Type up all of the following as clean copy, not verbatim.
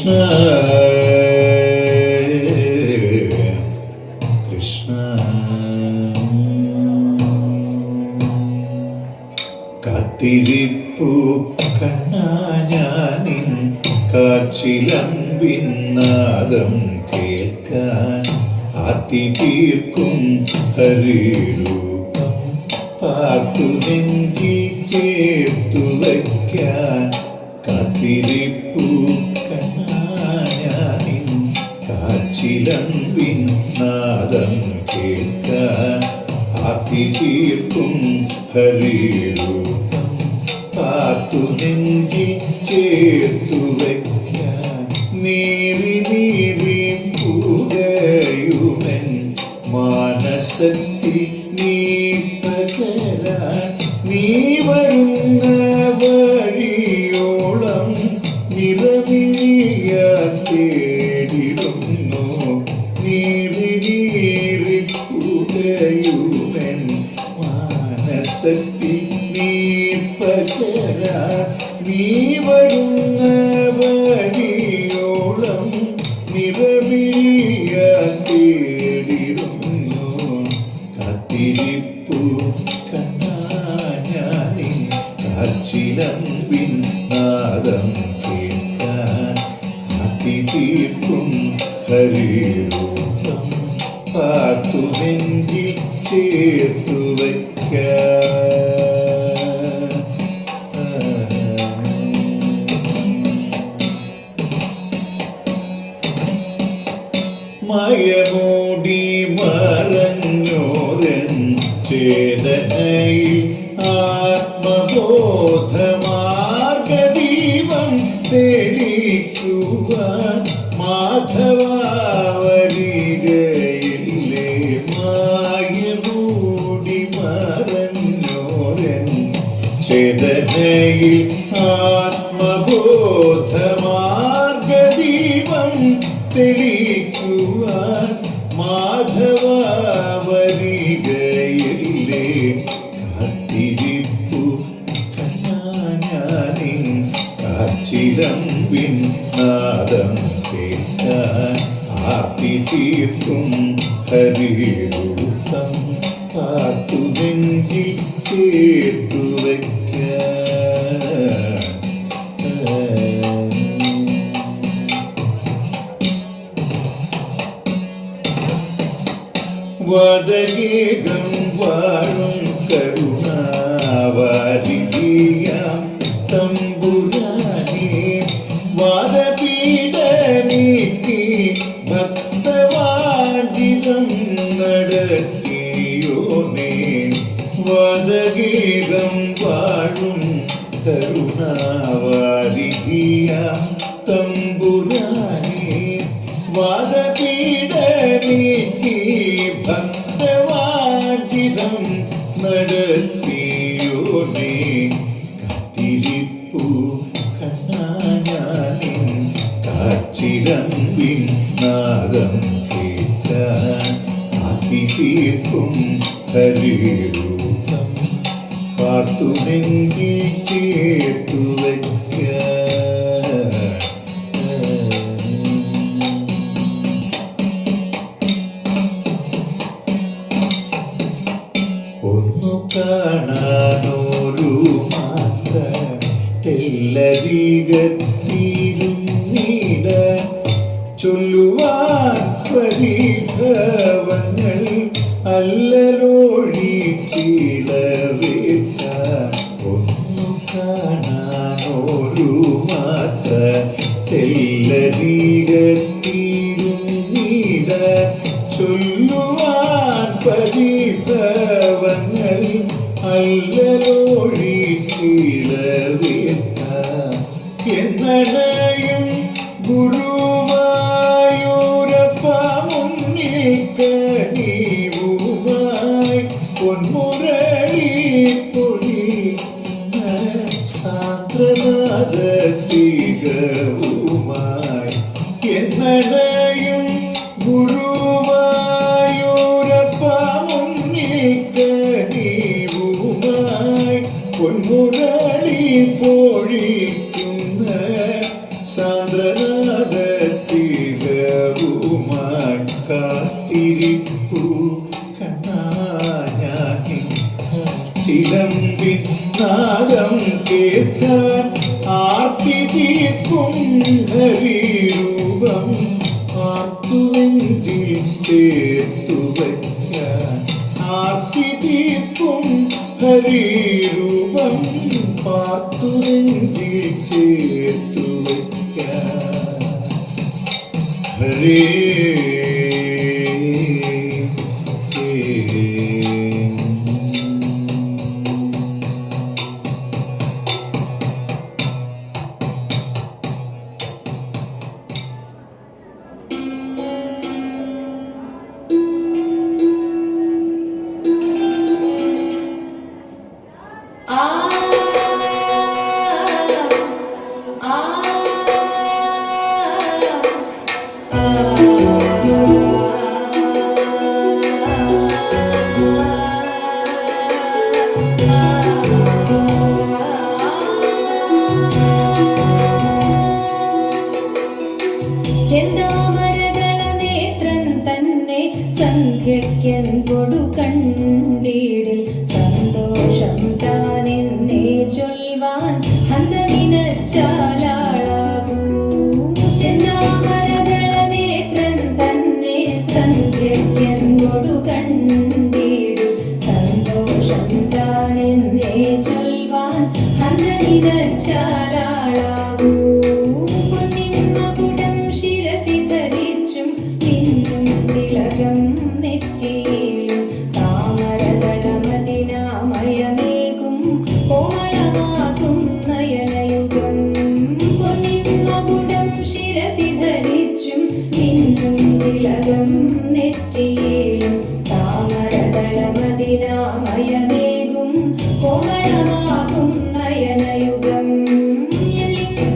കൃഷ്ണ കൃഷ്ണ കാത്തിരിപ്പു കണ്ണാ ഞാനിൻ കാച്ചിലമ്പിൻ നാദം കേൾക്കാൻ ആർത്തി തീർക്കും ഹരിരൂപം പാർത്തു നെഞ്ചിൽ ചേർത്തു വയ്ക്കാൻ കാത്തിരിപ്പു കണ്ണാ ഞാനിൻ കാച്ചിലമ്പിൻ നാദം കേൾക്കാൻ ആർത്തി തീർക്കും ഹരിരൂപം പാർത്തു നെഞ്ചിൽ ചേർത്തു വയ്ക്കാൻ നീറി നീറി പുകയുമൻ മാനസത്തിൽ നീ പകരാൻ നീ വരുന്ന വഴിയോളം നിറമിഴിയാൻ തേടിടുന്നു നീറി നീറി പുകയുമൻ മാനസത്തിൽ നീ പകരാൻ നീ വരുന്ന വഴിയോളം നിറമിഴിയാൻ തേടിടുന്നു കാത്തിരിപ്പു കണ്ണാ ഞാനിൻ കാച്ചിലമ്പിൻ നാദം കേൾക്കാൻ ആർത്തി തീർക്കും ഹരിരൂപം പാർത്തു നെഞ്ചിൽ ചേർത്തു വയ്ക്കാൻ മയമൂടി മറഞ്ഞോരൻ ചേതനയിൽ ആത്മബോധമാർഗദീപം തെളിക്കുവാൻ മാധവരികയില്ലേ മായമൂടി മറഞ്ഞോരൻ ചേതനയിൽ ആത്മബോധമാർഗദീപം തെളിക്കുവാൻ മാധവരികയില്ലേ കാത്തിരിപ്പു കണ്ണാ ഞാനിൻ കാച്ചിലമ്പിൻ നാദം കേൾക്കാൻ ആർത്തി തീർക്കും ഹരിരൂപം പാർത്തു നെഞ്ചിൽ ചേർത്തു വയ്ക്കാൻ വദഗീകം വാഴും കരുണാവാരിയാം തമ്പുരാനേ വാദപീഠ നീക്കി ഭക്തവാഞ്ചിതം നടത്തിയോനേ വദഗീകം വാഴും കരുണാവാരിയാം തമ്പുരാനേ വാദപീഠ നീക്കി ഭക്തവാഞ്ചിതം നടത്തിയോനേ കാത്തിരിപ്പു കണ്ണാ ഞാനിൻ കാച്ചിലമ്പിൻ നാദം കേൾക്കാൻ ആർത്തി തീർക്കും ഹരിരൂപം പാർത്തു നെഞ്ചിൽ ചേർത്തു വയ്ക്കാൻ ഒന്നു കാണാനോരു മാത്ര തെല്ലരികത്തിരുന്നീട ചൊല്ലുവാൻ പരിഭവങ്ങൾ അല്ലലോഴിച്ചിടവേറ്റ ഒന്നു കാണാനോരു മാത്ര തെല്ലരികത്തിരുന്നീട ചൊല്ലുവാൻ പരിഭവങ്ങൾ അല്ലലോഴിച്ചിടവേറ്റ എന്നടയും ഗുരുവായൂരപ്പ മുന്നിൽ കനിവുമായി പൊന്മുരളി പൊളിക്കുന്ന സാന്ദ്രനാദത്തികവുമായി എന്നടയും ഗുരുവായൂരപ്പ മുന്നിൽ കനിവുമായി പൊന്മുരളി പൊഴിക്കുന്ന സാന്ദ്രനാദ ഹരിരൂപം ആർത്തുവെഞ്ചിൽ ചേർത്തു വയ്ക്കാൻ ആർത്തി തീർക്കും ഹരിരൂപം പാർത്തുവെഞ്ചിൽ ചേർത്തു വയ്ക്കാൻ ഹരേ ചെന്താമരദള നേത്രൻ തന്നെ സന്ധ്യയ്ക്കൻ കൊടുകണ്ടീടിൽ സന്തോഷം താനെന്നേ ചൊൽവാൻ ഹന്തനിനച്ചാലാളാകൂ. ചെന്താമരദള നേത്രൻ തന്നെ സന്ധ്യയ്ക്കൻ കൊടുകണ്ടീടിൽ സന്തോഷം താനെന്നേ ചൊൽവാൻ ഹന്തനിനച്ചാലാളാകൂ. നെറ്റിയിലും താമരദളമതിനാമയമേകും കോമളമാകും നയനയുഗം. പൊന്നിന്മകുടം ശിരസി ധരിച്ചും മിന്നും തിലകം നെറ്റിയിലും താമരദളമതിനാമയമേകും കോമളമാകും നയനയുഗം.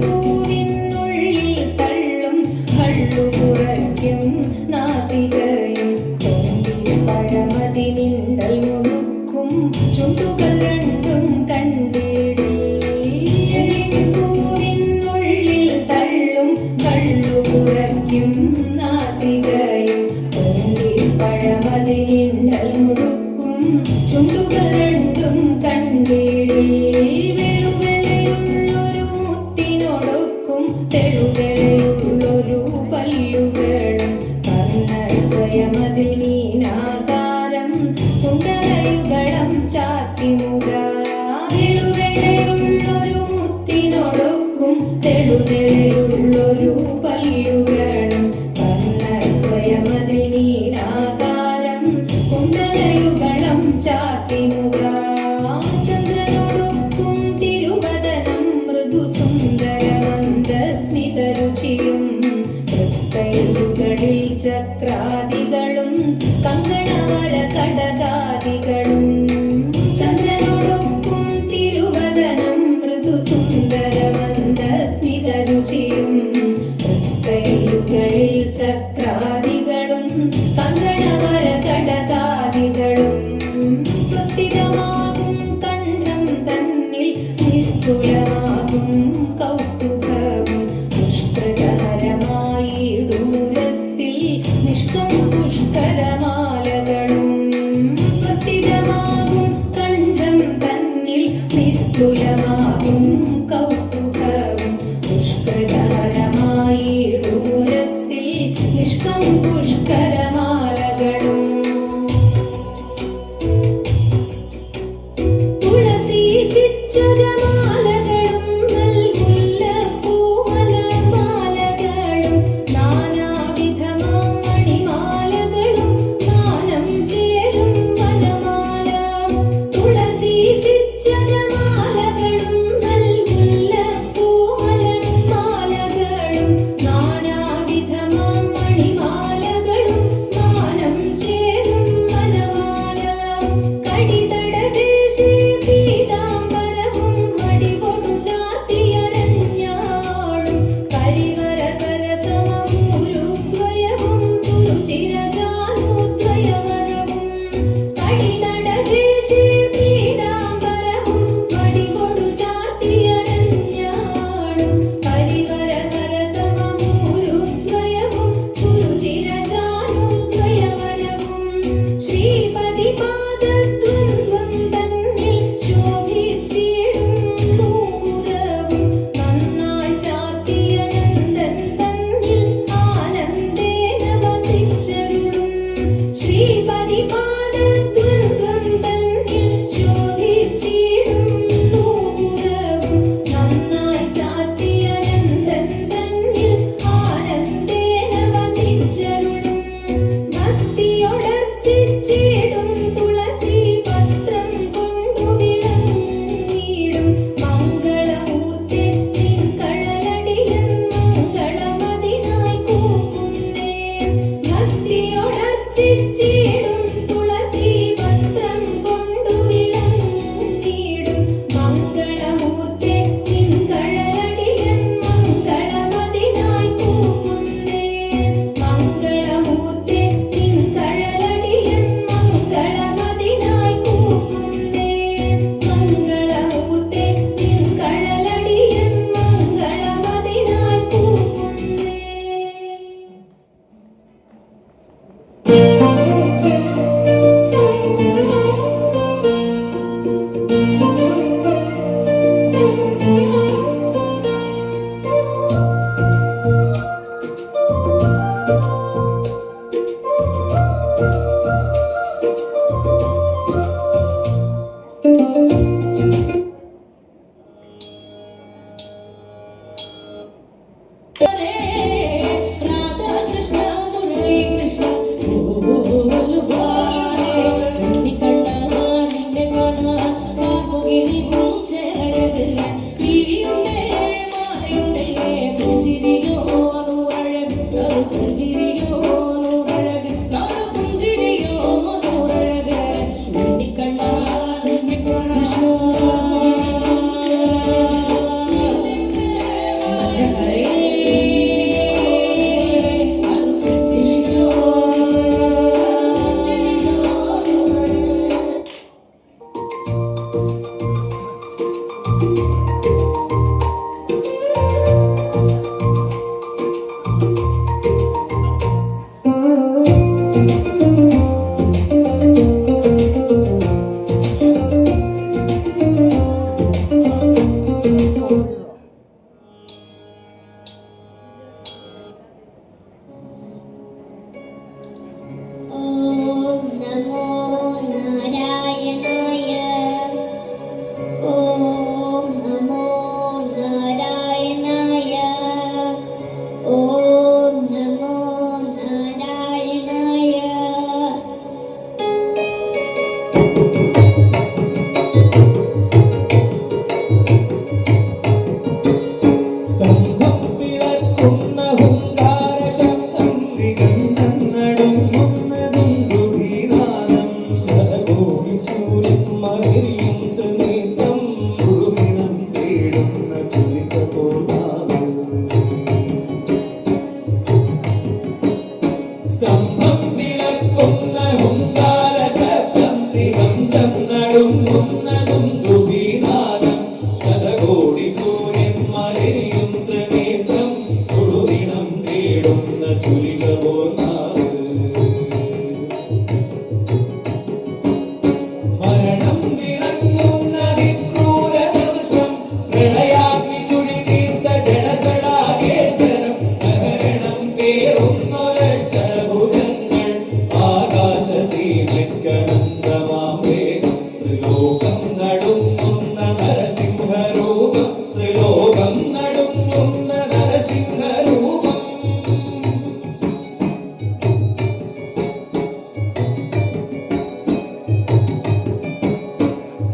പൂവിനുള്ളിൽ തള്ളും ഹള്ളു കുറയ്ക്കും നാസികയും പഴമതിനിണ്ടൽ മുഴുക്കും ചുണ്ടുകൾ രണ്ടും കണ്ടിടിൽ. പൂവിനുള്ളിൽ തള്ളും കള്ളു കുറയ്ക്കും നാസികയും പഴമതിനിണ്ടൽ മുഴുക്കും ചുണ്ടുകൾ രണ്ടും കണ്ടിടിൽ. വെളുവെളയുള്ളൊരു മുത്തിനൊടുക്കും തെളുതെളയുള്ളൊരു പല്ലുകളും കർണദ്വയമതിൽ മീനാകാരം കുണ്ടലയുഗളം ചാത്തിമുഖ. വെളുവെളയുള്ളൊരു മുത്തിനൊടുക്കും തെളുതെളയുള്ളൊരു പല്ലുകളും കർണദ്വയമതിൽ മീനാകാരം കുണ്ടലയുഗളം ചാത്തിമുഖ. ചന്ദ്രനോടൊക്കും തിരുവദനം മൃദു സുന്ദരമന്ദസ്മിതരുചിയും തൃക്കൈകളിൽ ചക്രാദികളും കങ്കണവര കടകാദികളും. ചന്ദ്രനോടൊക്കും തിരുവദനം മൃദു സുന്ദരമന്ദസ്മിതരുചിയും തൃക്കൈകളിൽ ചക്രാദികളും കങ്കണവര കടകാദികളും. സ്വസ്തികമാകും കണ്ഠം തന്നിൽ നിസ്തുലമാകും കൗസ്തുഭവും പുഷ്കൃതഹരമായിടുമുരസ്സിൽ നിഷ്കം പുഷ്കര പൂജിച്ചിടും തുളസി പത്രം കൊണ്ടു വിളങ്ങിടും മംഗളമൂർത്തി നിൻകഴലടിയൻ മംഗളമതിനായി കൂക്കുന്നേ മംഗളമൂർത്തി നിൻകഴലടിയൻ മംഗളമതിനായി കൂക്കുന്നേ മംഗളമൂർത്തി നിൻകഴലടിയൻ മംഗളമതിനായി കൂക്കുന്നേ. राधा कृष्ण मुरली कृष्ण ഉണ്ണിക്കണ്ണാനിന്റെ കാണാൻ കാമുകിനിക്കും ചേരഴകില്ല കിളിയുണ്ടേ മാലയുണ്ടേ പുഞ്ചിരിയോ നൂറഴക് നറു പുഞ്ചിരിയോ നൂറഴക് നറു പുഞ്ചിരിയോ നൂറഴക് ഉണ്ണിക്കണ്ണാനിന്റെ കൃഷ്ണ ഓം നമോ നാരായണായ ഓം നമോ നാരായണായ ഓം നമോ നാരായണായ സ്തംഭം പിളർക്കുന്ന ഹുങ്കാരശബ്ദം നിഗന്ധനടുങ്ങുന്നതും ദുഃഖീനാദം ശതകോടി സൂര്യൻ മകരിയും ത്രിനേത്രം ചുടുമിണം തേടുന്ന ചുലിക പോലാവ് സ്തംഭം പിളർക്കുന്ന ഹുങ്കാരശബ്ദം നിഗന്ധം നടുങ്ങുന്നതും ദുഃഖീനാദം ശതകോടി സൂര്യൻ മകരിയും ത്രിനേത്രം ചുടുനിണം തേടുന്ന ചുലിക പോലാവ് മരണം വിളങ്ങുന്ന നിക്രൂരദംശം പ്രളയാഗ്നി ചുഴി തീർത്ത ജലസടാകേസരം നഗരണം പേറുന്നൊരഷ്ടഭുജങ്ങൾ ആകാശസീമയ്ക്കനന്തമാം വേഗം ത്രിലോകം നടുങ്ങുന്ന നരസിംഹരൂപം ത്രിലോകം നടുങ്ങുന്ന നരസിംഹരൂപം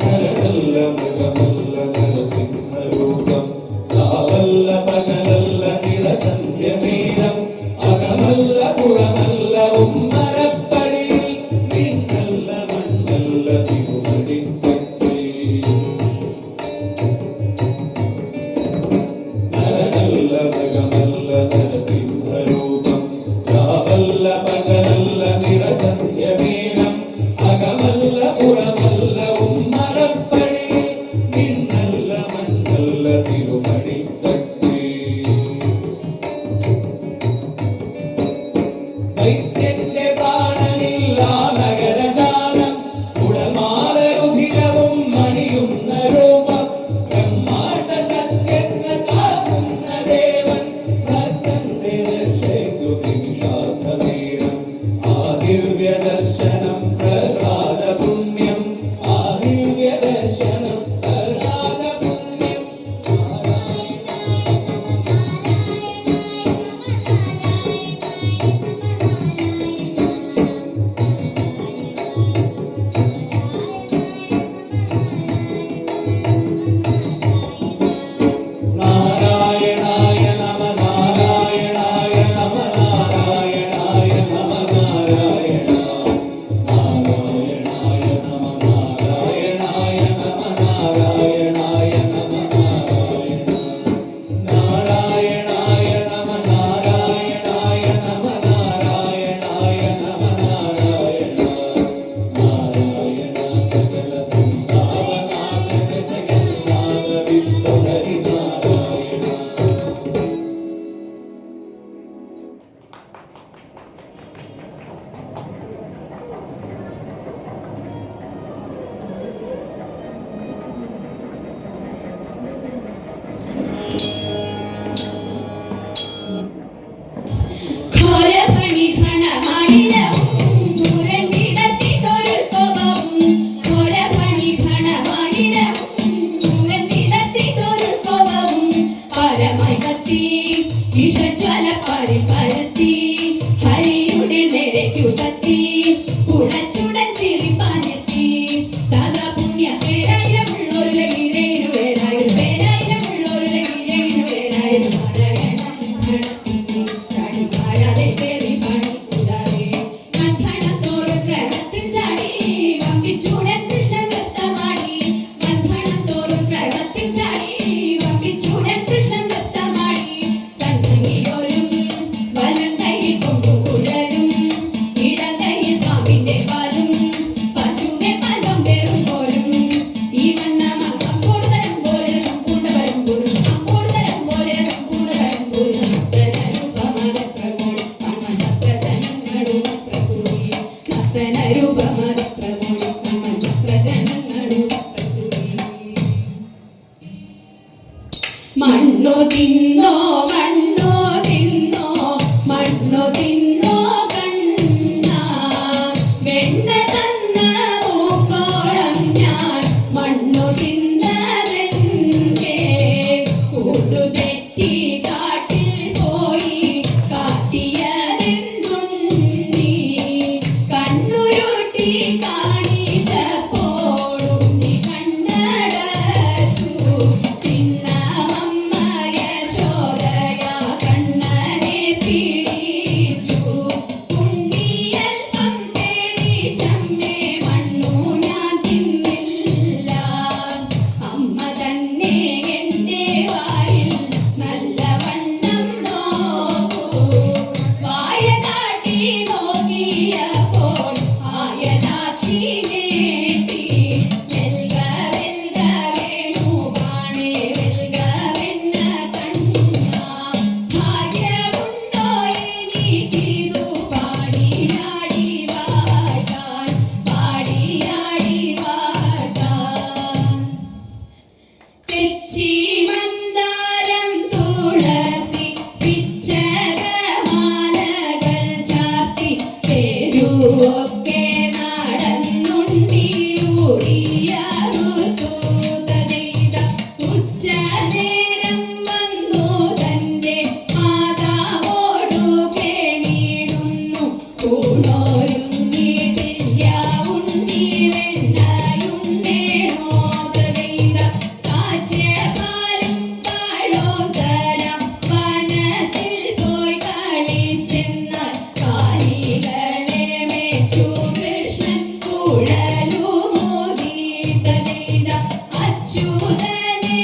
നരനല്ല മൃഗമല്ല നരസിംഹരൂപം കാവല്ല പകലല്ല നിറസന്ധ്യമേരം അകമല്ല പുറമല്ല ഉമ്മരപ്പടിയിൽ വിണ്ണല്ല മണ്ണല്ല തിരുമടിത്തട്ടിൽ നരനല്ല മൃഗമല്ല നരസിംഹരൂപം കാവല്ല പകലല്ല നിറസന്ധ്യമേരം അകമല്ല പുറമല്ല ഉമ്മരപ്പടിയിൽ വിണ്ണല്ല മണ്ണല്ല തിരുമടിത്തട്ടിൽ ദൈത്യന്റെ പ്രാണനില്ല നഗരജാലം ഉടമാല രുധിരവും മണിയുന്ന രൂപം ബ്രഹ്മാണ്ഡ സത്യങ്ങൾ കാക്കുന്ന ദേവൻ ഭക്തന്റെ രക്ഷയ്ക്കു നിമിഷാർത്ഥനേരം ആ ദിവ്യ ദർശനം പ്രഹ്ലാദ പുണ്യം ആ ദിവ്യ ദർശനം പ്രഹ്ലാദ പുണ്യം നാരായണായ നമ നാരായണായ നമ നാരായണായ മണ്ണു തിന്നോ മണ്ണു തിന്നോ മണ്ണു തിന്നോ കണ്ണ വെണ്ണ തന്ന പൂക്കോളം ഞാൻ മണ്ണു തിന്നതെന്റെ കൂട്ടുതെറ്റി കാട്ടിൽ പോയി കാട്ടിയതെന്തുണ്ണി കണ്ണുരുട്ടി കാണിച്ചപ്പോൾ ഉണ്ണി കണ്ണടച്ചു പിന്നമ്മ യശോദയ കണ്ണനെ പിടിച്ചു ഉണ്ണിയൽപ്പം പേടിച്ചമ്മേ മണ്ണു ഞാൻ തിന്നില്ല അമ്മ തന്നെ എൻ്റെ വായിൽ നല്ലവണ്ണം നോക്കൂ വായ കാട്ടി നോക്കിയപ്പോൾ ആയതാക്ഷി നേട്ടി വെൽക വെൽക വേണു കാണേ വെൽക വെണ്ണ കണ്ണ ഭാഗ്യമുണ്ടോ എനിക്കിതു പാടിയാടി വാട്ടാൻ പാടിയാടി വാട്ടാൻ തെച്ചി മന്ദാരം തുളസി പിച്ചകമാലകൾ ചാർത്തി തെരുവൊക്കെ നടന്നുണ്ടിയൂറിയറുതൂതതെയ്ത ഉച്ചനേരം വന്നു തന്റെ മാതാവോടു കേണിടുന്നു ഊണോരുങ്ങിയിട്ടില്ല ഉണ്ണി വെണ്ണയുണ്ടേണോതതെയ്ത കാച്ചപാലും പഴോതരം വനത്തിൽ പോയി കളിച്ചെന്നാൽ കാലികളെ മേച്ചു കൃഷ്ണൻ കുഴലുമോദീതതെയ്ത അച്യുതനെ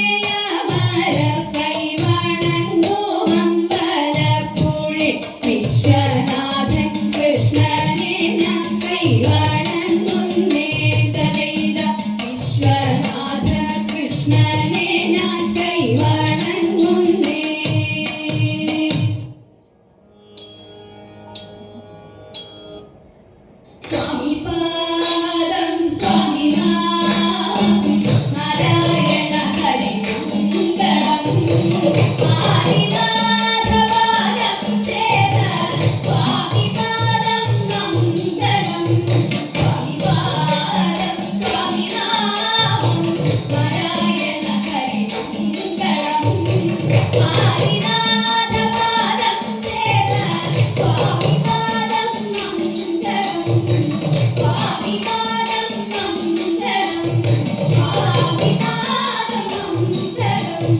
അമരർ കൈവണങ്ങും അമ്പലപ്പുഴെ വിശ്വനാഥൻ കൃഷ്ണനെ ഞാൻ കൈവണങ്ങുന്നേതതെയ്ത വിശ്വനാഥ കൃഷ്ണനെ ഞാൻ കൈവണങ്ങുന്നേ സ്വാമിപാദം സ്വാമിനാഥം നാരായണ ഹരിമംഗളം പാരിനാഥവാനം ചേത സ്വാമിപാദം മംഗളം സ്വാമിപാദം സ്വാമിനാമം നാരായണ ഹരിമംഗളം പാരിനാഥവാനം ചേത സ്വാമിപാദം മംഗളം സ്വാമിപാദം മംഗളം സ്വാമിപാദം മംഗളം